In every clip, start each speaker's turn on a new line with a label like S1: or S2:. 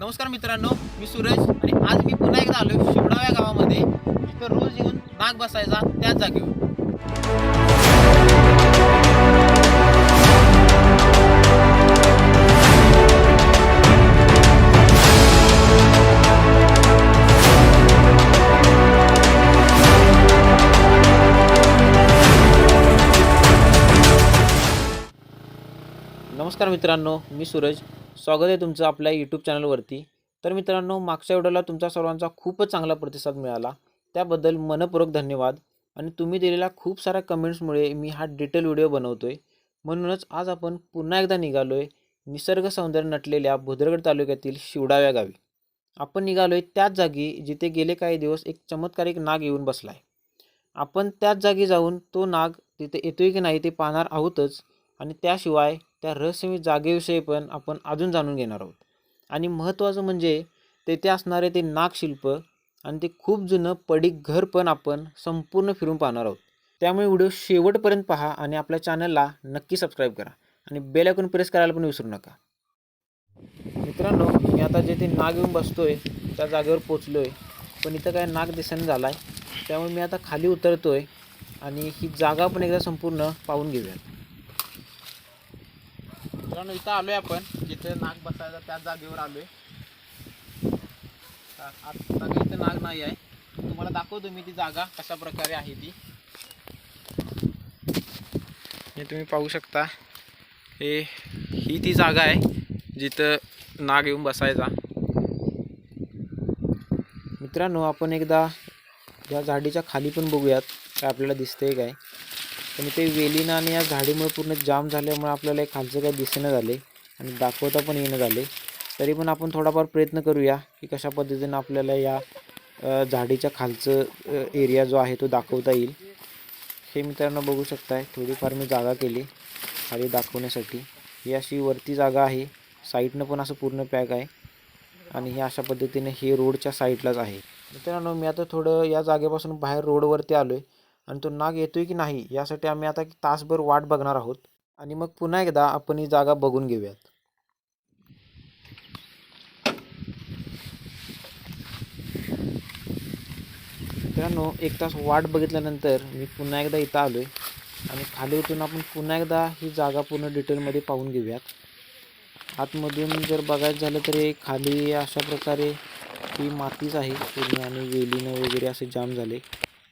S1: नमस्कार मित्रांनो, मी सूरज आणि आज मी पुन्हा एकदा आलो शिवडा या गावामध्ये. इथं रोज येऊन नाग बसायचा त्याच जागेवर. नमस्कार मित्रांनो, मी सूरज. स्वागत आहे तुमचं आपल्या यूट्यूब चॅनलवरती. तर मित्रांनो, मागच्या व्हिडिओला तुमचा सर्वांचा खूपच चांगला प्रतिसाद मिळाला, त्याबद्दल मनपूर्वक धन्यवाद. आणि तुम्ही दिलेल्या खूप साऱ्या कमेंट्समुळे मी हा डिटेल व्हिडिओ बनवतोय. म्हणूनच आज आपण पुन्हा एकदा निघालोय निसर्ग सौंदर्य नटलेल्या भुदरगड तालुक्यातील शिवडा या गावी. आपण निघालोय त्याच जागी जिथे गेले काही दिवस एक चमत्कारिक नाग येऊन बसलाय. आपण त्याच जागी जाऊन तो नाग तिथे येतोय की नाही ते पाहणार आहोतच, आणि त्याशिवाय त्या रहस्यमय जागेविषयी पण आपण अजून जाणून घेणार आहोत. आणि महत्त्वाचं म्हणजे तेथे असणारे ते नागशिल्प आणि ते खूप जुनं पडीक घर पण आपण संपूर्ण फिरून पाहणार आहोत. त्यामुळे व्हिडिओ शेवटपर्यंत पहा आणि आपल्या चॅनलला नक्की सबस्क्राईब करा आणि बेल आयकॉन प्रेस करायला पण विसरू नका. मित्रांनो, मी आता जेथे नाग येऊन बसतोय त्या जागेवर पोचलोय, पण इथं काय नाग दिसेना झालाय. त्यामुळे मी आता खाली उतरतोय आणि ही जागा पण एकदा संपूर्ण पाहून घेऊया. मित्रांनो, इथं आलोय आपण जिथे नाग बसायचा त्या जागेवर आलोय. आता काही इथं नाग नाही आहे. तुम्हाला दाखवतो मी ती जागा कशा प्रकारे आहे ती. हे तुम्ही पाहू शकता, ही ती जागा आहे जिथं नाग येऊन बसायचा. मित्रांनो, आपण एकदा या झाडीच्या खाली पण बघूयात काय आपल्याला दिसतंय काय. पण इथे वेलीनं आणि या झाडीमुळे पूर्ण जाम झाल्यामुळे आपल्याला खालचं काही दिसेना झाले आणि दाखवता पण येणं झाले. तरी पण आपण थोडाफार प्रयत्न करूया की कशा पद्धतीनं आपल्याला या झाडीच्या खालचं एरिया जो आहे तो दाखवता येईल. हे मित्रांनो बघू शकताय, थोडीफार मी जागा केली खाली दाखवण्यासाठी. ही अशी वरती जागा आहे, साईडनं पण असं पूर्ण पॅक आहे आणि हे अशा पद्धतीने हे रोडच्या साईडलाच आहे. मित्रांनो, मी आता थोडं या जागेपासून बाहेर रोडवरती आलो आहे आणि तो नाग येतोय की नाही यासाठी आम्ही आता तासभर वाट बघणार आहोत आणि मग पुन्हा एकदा आपण ही जागा बघून घेऊयात. मित्रांनो, एक तास वाट बघितल्यानंतर मी पुन्हा एकदा इथं आलो आहे आणि खाली उतरून आपण पुन्हा एकदा ही जागा पूर्ण डिटेलमध्ये पाहून घेऊयात. आतमधून जर बघायचं झालं तर खाली अशा प्रकारे ही मातीच आहे पूर्ण आणि वेलीनं वगैरे असे जाम झाले.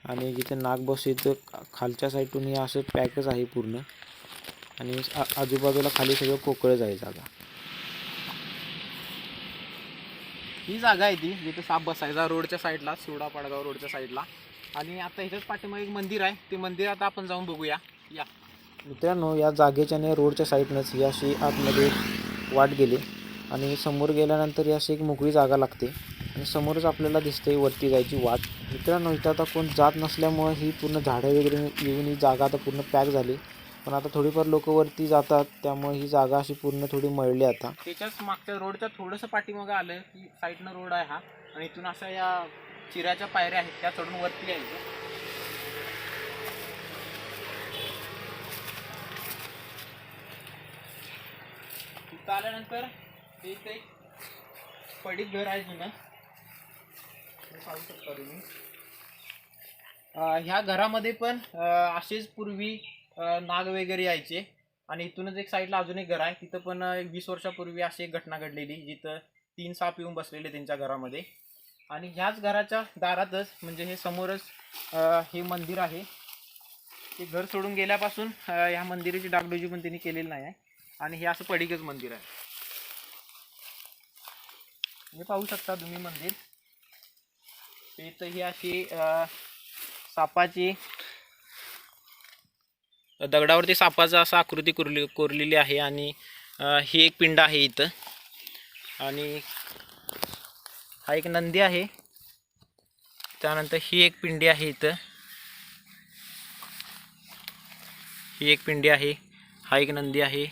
S1: आणि जिथे नाग बसतो खालच्या साईडून हे असं पॅकच आहे पूर्ण आणि आजूबाजूला खाली सगळं पोकळच आहे जागा. ही जागा आहे ती जिथे साप बसायचा रोडच्या साईडला, शिवडा पाडगाव रोडच्या साईडला. आणि आता इथंच पाठीमागे एक मंदिर आहे, ते मंदिर आता आपण जाऊन बघूया. या मित्रांनो, या जागेच्या आणि रोडच्या साईडनंच ही अशी आतमध्ये वाट गेली आणि समोर गेल्यानंतर ही अशी एक मोकळी जागा लागते आणि समोरच आपल्याला दिसते वरती जायची वाट. मित्रांनो, इथं आता कोण जात नसल्यामुळे ही पूर्ण झाडं वगैरे येऊन ही जागा आता पूर्ण पॅक झाली. पण आता थोडीफार लोक वरती जातात त्यामुळे ही जागा अशी पूर्ण थोडी मळली. आता त्याच्याच मागच्या रोडच्या थोडंसं पाठीमागं आलं की साईडनं रोड आहे हा, आणि इथून अशा या चिऱ्याच्या पायऱ्या आहेत त्या चढून वरती यायचं. तिथं आल्यानंतर इथे एक पडीक घर आहे जुनं, पाहू शकता तुम्ही. ह्या घरामध्ये पण असेच पूर्वी नाग वगैरे यायचे. आणि इथूनच एक साईडला अजून एक घर आहे, तिथं पण 20 वर्षापूर्वी अशी एक घटना घडलेली जिथं 3 साप येऊन बसलेले त्यांच्या घरामध्ये. आणि ह्याच घराच्या दारातच म्हणजे हे समोरच हे मंदिर आहे. ते घर सोडून गेल्यापासून ह्या मंदिराची डागडुजी पण त्यांनी केलेली नाही आहे आणि हे असं पडीकच मंदिर आहे. हे पाहू शकता तुम्ही मंदिर. इथं ही अशी सापाची दगडावरती सापाचा असा आकृती कोरलेली आहे आणि ही एक पिंड आहे इथं. आणि हा एक नंदी आहे, त्यानंतर ही एक पिंडी आहे इथं, ही एक पिंडी आहे, हा एक नंदी आहे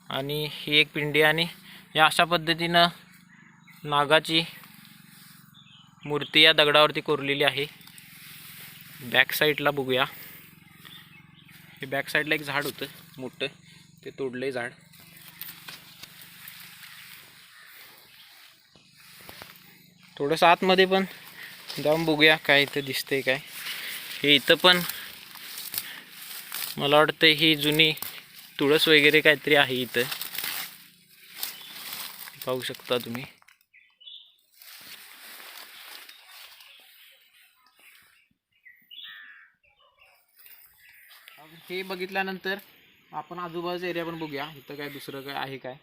S1: आणि ही एक पिंडी. आणि या अशा पद्धतीनं नागाची मूर्ती या दगडावरती कोरलेली आहे. बॅक साईडला बघूया, हे बॅक साईडला एक झाड होतं मोठं, ते तोडलंय झाड. थोडंसं आतमध्ये पण जाऊन बघूया काय इथं दिसतंय काय. हे इथं पण मला वाटतं ही जुनी तुळस वगैरे काहीतरी आहे इथं, पाहू शकता तुम्ही. हे बघितल्यानंतर आपण आजूबाजूचा एरिया पण बघूया, इथं काय दुसरं काय आहे काय.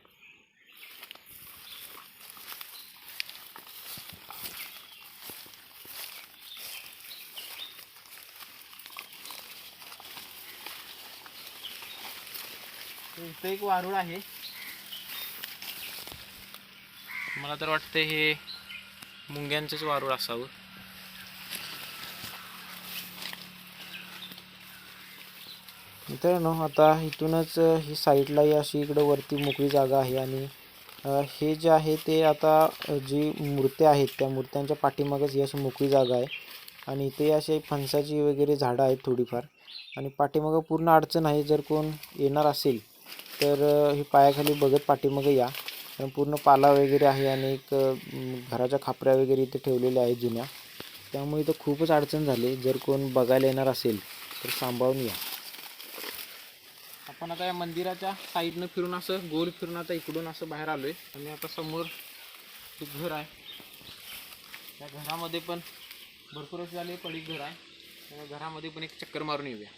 S1: इथं एक वारूळ आहे, मला तर वाटतं हे मुंग्यांचंच वारूळ असावं. मित्रांनो आता इथूनच ही साईडला अशी इकडं वरती मोकळी जागा आहे आणि हे जे आहे ते आता जी मूर्त्या आहेत त्या मूर्त्यांच्या पाठीमागच ही अशी मोकळी जागा आहे आणि इथे असे फणसाची वगैरे झाडं आहेत थोडीफार आणि पाठीमागं पूर्ण अडचण आहे. जर कोण येणार असेल तर ही पायाखाली बघत पाठीमागं या, कारण पूर्ण पाला वगैरे आहे आणि एक घराच्या खापऱ्या वगैरे इथे ठेवलेल्या आहेत जुन्या, त्यामुळे इथं खूपच अडचण झाली. जर कोण बघायला येणार असेल तर सांभाळून या. आपण आता या मंदिराच्या साईडनं फिरून असं गोल फिरून आता इकडून असं बाहेर आलोय आणि आता समोर एक घर आहे. त्या घरामध्ये पण भरपूर वर्ष झाले पडीक घर आहे, त्या घरामध्ये पण एक चक्कर मारून येऊया.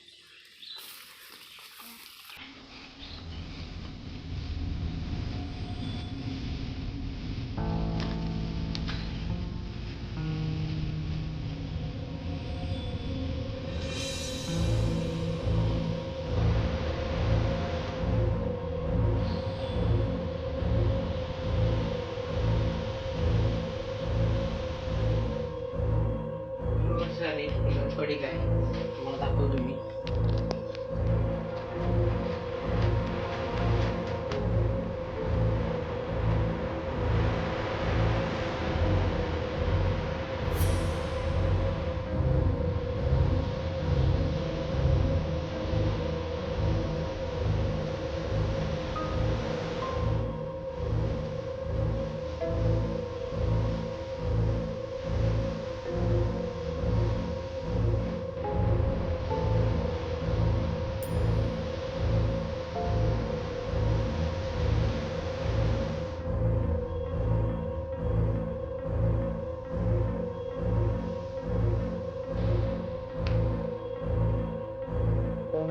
S1: पडीक आहे, तुम्हाला दाखवतो मी.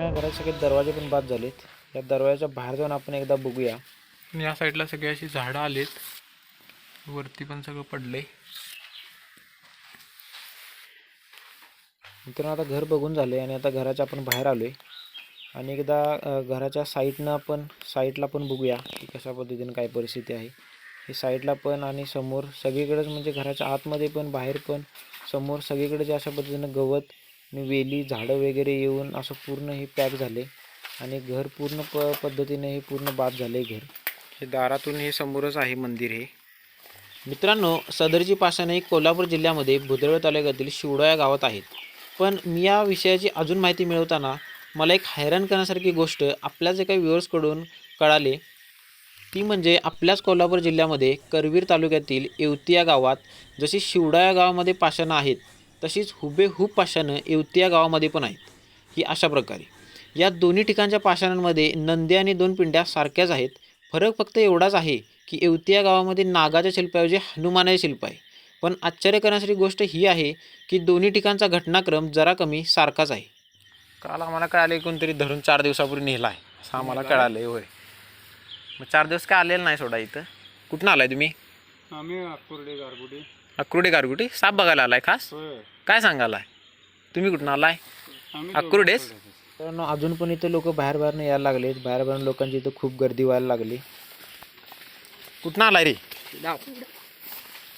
S1: घरात सगळे दरवाजे पण बाद झालेत. या दरवाजाच्या बाहेर जाऊन आपण एकदा बघूया. या साईडला सगळी अशी झाडं आलेत, वरती पण सगळं पडलंय. मित्रांनो आता घर बघून झाले आणि आता घराच्या आपण बाहेर आलोय आणि एकदा घराच्या साईडला पण बघूया की कशा पद्धतीने काय परिस्थिती आहे. हे साईडला पण आणि समोर सगळीकडेच, म्हणजे घराच्या आतमध्ये पण बाहेर पण समोर सगळीकडे जे अशा पद्धतीनं गवत आणि वेली झाडं वगैरे येऊन असं पूर्ण हे पॅक झाले आणि घर पूर्ण पद्धतीने हे पूर्ण बाद झाले घर. हे दारातून हे समोरच आहे मंदिर हे. मित्रांनो सदरची पाषाणे ही कोल्हापूर जिल्ह्यामध्ये बुधळ तालुक्यातील शिवडा या गावात आहेत. पण मी या विषयाची अजून माहिती मिळवताना मला एक हैराण करण्यासारखी गोष्ट आपल्याच एका व्ह्युअर्सकडून कळाली. ती म्हणजे आपल्याच कोल्हापूर जिल्ह्यामध्ये करवीर तालुक्यातील येवती या गावात जशी शिवडा या गावामध्ये पाषाणं आहेत तशीच हुबेहूब पाषाणं येवती या गावामध्ये पण आहेत. ही अशा प्रकारे या दोन्ही ठिकाणच्या पाषाणांमध्ये नंदी आणि दोन पिंड्या सारख्याच आहेत. फरक फक्त एवढाच आहे की येवती या गावामध्ये नागाच्या शिल्पाऐवजी हनुमानाचे शिल्प आहे. पण आश्चर्य करण्यासारखी गोष्ट ही आहे की दोन्ही ठिकाणचा घटनाक्रम जरा कमी सारखाच आहे. काल आम्हाला कळाले कोणतरी धरून 4 दिवसापूर्वी नेला आहे असं आम्हाला कळालं. होय, मग 4 दिवस काय आलेलं नाही सोडा इथं. कुठून आलाय तुम्ही?
S2: आम्ही अक्कुर्डे गारगुडी.
S1: अक्कुर्डे गारगुटी साप बघायला आलाय खास? काय सांगालाय? तुम्ही कुठून आलाय? अक्कुर्डेच. तर अजून पण इथं लोक बाहेर यायला लागलेत. बाहेर लोकांची इथं खूप गर्दी व्हायला लागली. कुठून आलाय रे?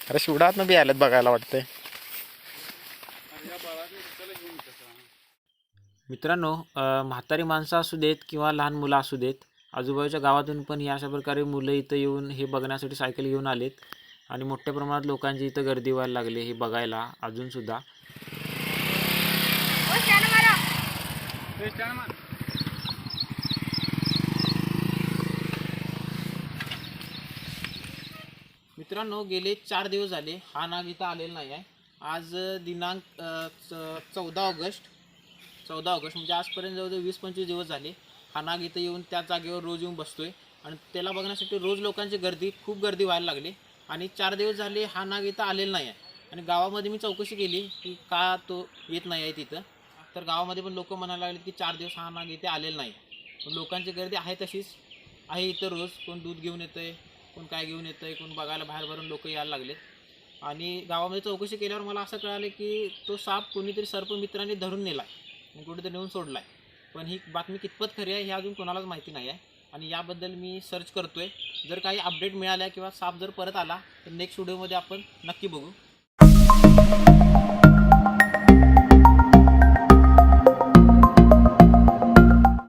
S1: अरे शिवडातनं बी आल्यात बघायला वाटतंय. मित्रांनो म्हातारी माणसं असू देत किंवा लहान मुलं असू देत, आजूबाजूच्या गावातून पण ही अशा प्रकारे मुलं इथं येऊन हे बघण्यासाठी सायकल घेऊन आलेत आणि मोठ्या प्रमाणात लोकांची इथं गर्दी व्हायला लागली हे बघायला अजूनसुद्धा. मित्रांनो, गेले 4 दिवस झाले हा नाग इथं आलेला नाही आहे. आज दिनांक 14 ऑगस्ट म्हणजे आजपर्यंत जवळजवळ 20-25 दिवस झाले हा नाग इथं येऊन त्या जागेवर रोज येऊन बसतोय आणि त्याला बघण्यासाठी रोज लोकांची खूप गर्दी व्हायला लागली. आणि 4 दिवस झाले हा नाग इथं आलेला नाही आहे. आणि गावामध्ये मी चौकशी केली की का तो येत नाही आहे तिथं. तर गावामध्ये पण लोक म्हणायला लागले की 4 दिवस हा नाग इथे आलेला नाही. पण लोकांची गर्दी आहे तशीच आहे इथं. रोज कोण दूध घेऊन येतंय, कोण काय घेऊन येतंय, कोण बघायला बाहेर भरून लोक यायला लागले. आणि गावामध्ये चौकशी केल्यावर मला असं कळालं की तो साप कोणीतरी सर्पमित्रांनी धरून नेला आहे, कुठेतरी नेऊन सोडला आहे. पण ही बातमी कितपत खरी आहे हे अजून कोणालाच माहिती नाही आहे. आणि याबद्दल मी सर्च करतोय. जर काही अपडेट मिळाल्या किंवा साप जर परत आला तर नेक्स्ट व्हिडिओमध्ये आपण नक्की बघू.